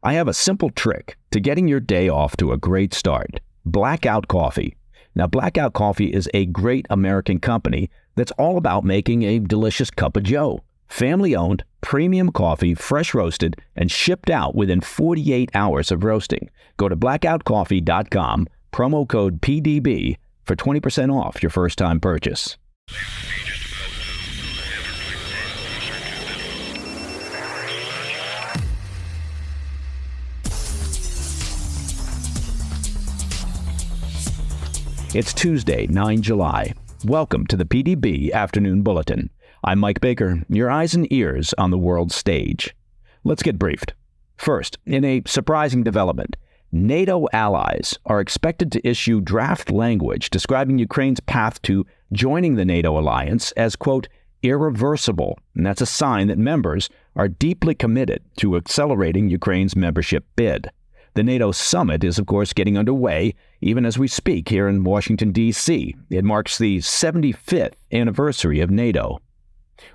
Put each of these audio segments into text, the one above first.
I have a simple trick to getting your day off to a great start. Blackout Coffee. Now, Blackout Coffee is a great American company that's all about making a delicious cup of joe. Family-owned, premium coffee, fresh roasted, and shipped out within 48 hours of roasting. Go to blackoutcoffee.com, promo code PDB for 20% off your first-time purchase. It's Tuesday, 9 July. Welcome to the PDB Afternoon Bulletin. I'm Mike Baker, your eyes and ears on the world stage. Let's get briefed. First, in a surprising development, NATO allies are expected to issue draft language describing Ukraine's path to joining the NATO alliance as, quote, irreversible. And that's a sign that members are deeply committed to accelerating Ukraine's membership bid. The NATO summit is, of course, getting underway even as we speak here in Washington, D.C. It marks the 75th anniversary of NATO.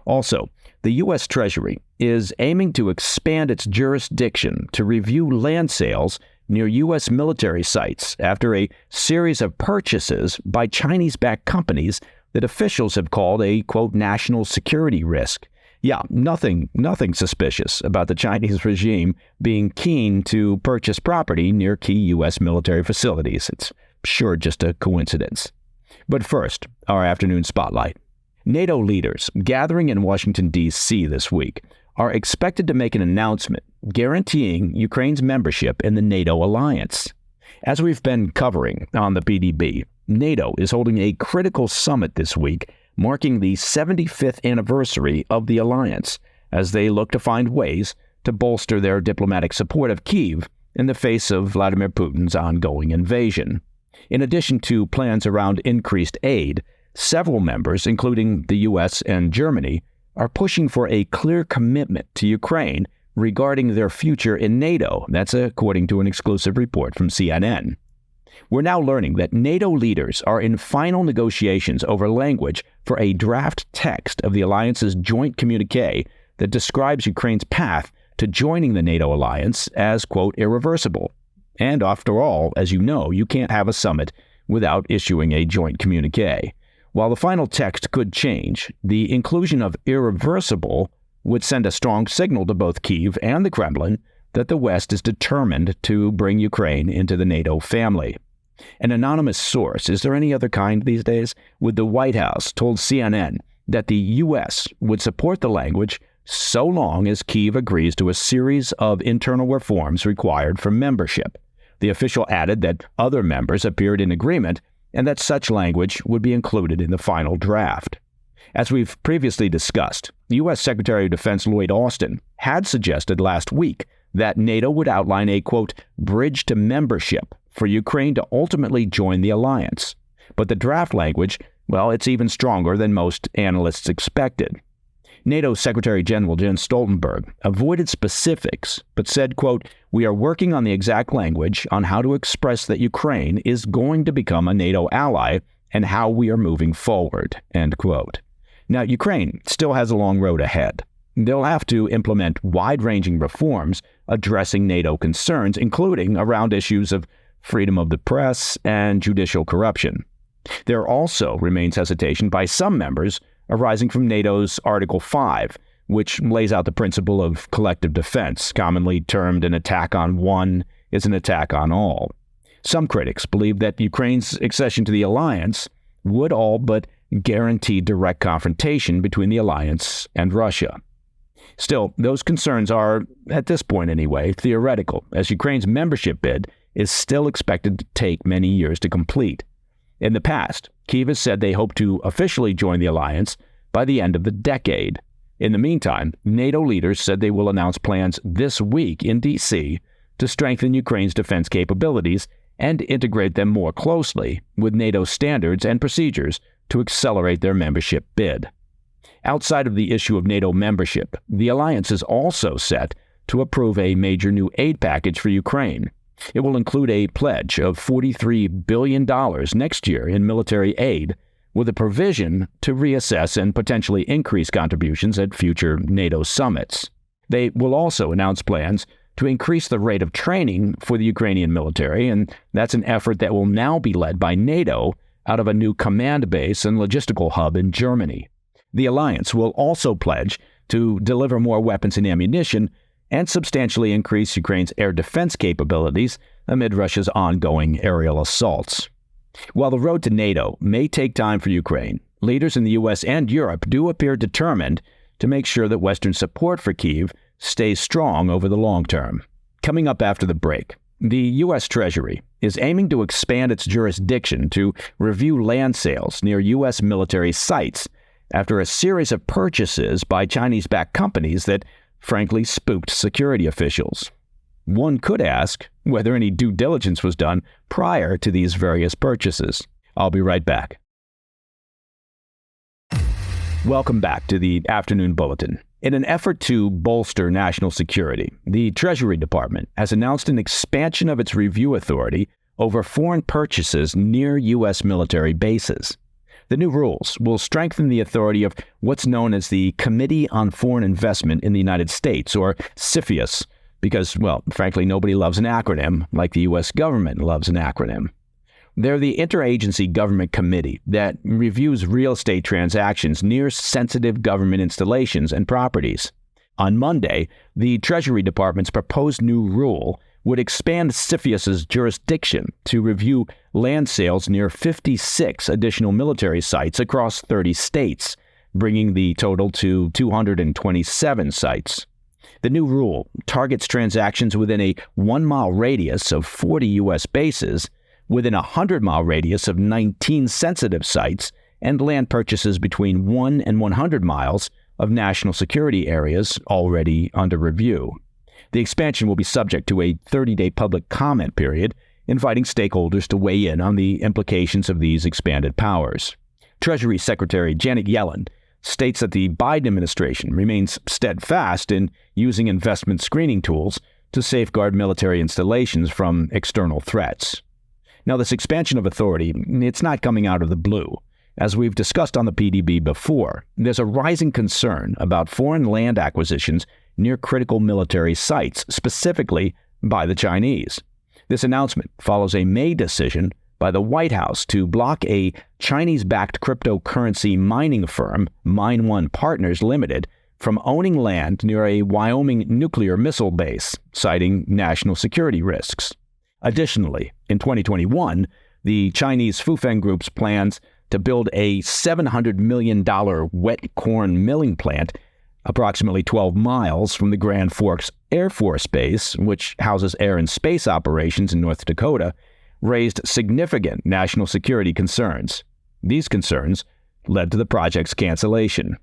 Also, the U.S. Treasury is aiming to expand its jurisdiction to review land sales near U.S. military sites after a series of purchases by Chinese-backed companies that officials have called a, quote, national security risk. Yeah, nothing suspicious about the Chinese regime being keen to purchase property near key U.S. military facilities. It's sure just a coincidence. But first, our afternoon spotlight. NATO leaders gathering in Washington, D.C. this week are expected to make an announcement guaranteeing Ukraine's membership in the NATO alliance. As we've been covering on the PDB, NATO is holding a critical summit this week marking the 75th anniversary of the alliance, as they look to find ways to bolster their diplomatic support of Kyiv in the face of Vladimir Putin's ongoing invasion. In addition to plans around increased aid, several members, including the U.S. and Germany, are pushing for a clear commitment to Ukraine regarding their future in NATO. That's according to an exclusive report from CNN. We're now learning that NATO leaders are in final negotiations over language for a draft text of the alliance's joint communique that describes Ukraine's path to joining the NATO alliance as, quote, irreversible. And after all, as you know, you can't have a summit without issuing a joint communique. While the final text could change, the inclusion of irreversible would send a strong signal to both Kyiv and the Kremlin that the West is determined to bring Ukraine into the NATO family. An anonymous source, is there any other kind these days, with the White House told CNN that the U.S. would support the language so long as Kyiv agrees to a series of internal reforms required for membership. The official added that other members appeared in agreement and that such language would be included in the final draft. As we've previously discussed, U.S. Secretary of Defense Lloyd Austin had suggested last week that NATO would outline a, quote, bridge to membership for Ukraine to ultimately join the alliance. But the draft language, well, it's even stronger than most analysts expected. NATO Secretary General Jens Stoltenberg avoided specifics, but said, quote, we are working on the exact language on how to express that Ukraine is going to become a NATO ally and how we are moving forward, end quote. Now, Ukraine still has a long road ahead. They'll have to implement wide-ranging reforms addressing NATO concerns, including around issues of freedom of the press and judicial corruption. There also remains hesitation by some members arising from NATO's Article 5, which lays out the principle of collective defense, commonly termed an attack on one is an attack on all. Some critics believe that Ukraine's accession to the alliance would all but guarantee direct confrontation between the alliance and Russia. Still, those concerns are, at this point anyway, theoretical, as Ukraine's membership bid is still expected to take many years to complete. In the past, Kyiv has said they hope to officially join the alliance by the end of the decade. In the meantime, NATO leaders said they will announce plans this week in D.C. to strengthen Ukraine's defense capabilities and integrate them more closely with NATO standards and procedures to accelerate their membership bid. Outside of the issue of NATO membership, the alliance is also set to approve a major new aid package for Ukraine. It will include a pledge of $43 billion next year in military aid, with a provision to reassess and potentially increase contributions at future NATO summits. They will also announce plans to increase the rate of training for the Ukrainian military, and that's an effort that will now be led by NATO out of a new command base and logistical hub in Germany. The alliance will also pledge to deliver more weapons and ammunition and substantially increase Ukraine's air defense capabilities amid Russia's ongoing aerial assaults. While the road to NATO may take time for Ukraine, leaders in the U.S. and Europe do appear determined to make sure that Western support for Kyiv stays strong over the long term. Coming up after the break, the U.S. Treasury is aiming to expand its jurisdiction to review land sales near U.S. military sites after a series of purchases by Chinese-backed companies that, frankly, spooked security officials. One could ask whether any due diligence was done prior to these various purchases. I'll be right back. Welcome back to the Afternoon Bulletin. In an effort to bolster national security, the Treasury Department has announced an expansion of its review authority over foreign purchases near U.S. military bases. The new rules will strengthen the authority of what's known as the Committee on Foreign Investment in the United States, or CFIUS, because, well, frankly, nobody loves an acronym like the U.S. government loves an acronym. They're the interagency government committee that reviews real estate transactions near sensitive government installations and properties. On Monday, the Treasury Department's proposed new rule would expand CFIUS's jurisdiction to review land sales near 56 additional military sites across 30 states, bringing the total to 227 sites. The new rule targets transactions within a 1-mile radius of 40 U.S. bases, within a 100-mile radius of 19 sensitive sites, and land purchases between 1 and 100 miles of national security areas already under review. The expansion will be subject to a 30-day public comment period, inviting stakeholders to weigh in on the implications of these expanded powers. Treasury Secretary Janet Yellen states that the Biden administration remains steadfast in using investment screening tools to safeguard military installations from external threats. Now, this expansion of authority, it's not coming out of the blue. As we've discussed on the PDB before, there's a rising concern about foreign land acquisitions near critical military sites, specifically by the Chinese. This announcement follows a May decision by the White House to block a Chinese-backed cryptocurrency mining firm, Mine One Partners Limited, from owning land near a Wyoming nuclear missile base, citing national security risks. Additionally, in 2021, the Chinese Fufeng Group's plans to build a $700 million wet corn milling plant approximately 12 miles from the Grand Forks Air Force Base, which houses air and space operations in North Dakota, raised significant national security concerns. These concerns led to the project's cancellation.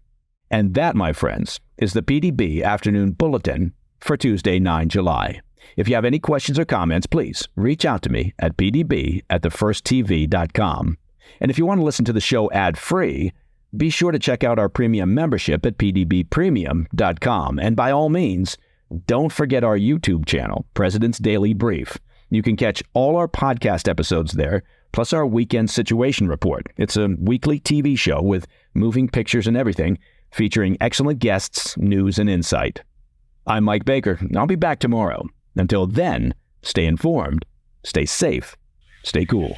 And that, my friends, is the PDB Afternoon Bulletin for Tuesday, 9 July. If you have any questions or comments, please reach out to me at pdb@thefirsttv.com. And if you want to listen to the show ad-free, be sure to check out our premium membership at pdbpremium.com. And by all means, don't forget our YouTube channel, President's Daily Brief. You can catch all our podcast episodes there, plus our weekend situation report. It's a weekly TV show with moving pictures and everything, featuring excellent guests, news, and insight. I'm Mike Baker. I'll be back tomorrow. Until then, stay informed, stay safe, stay cool.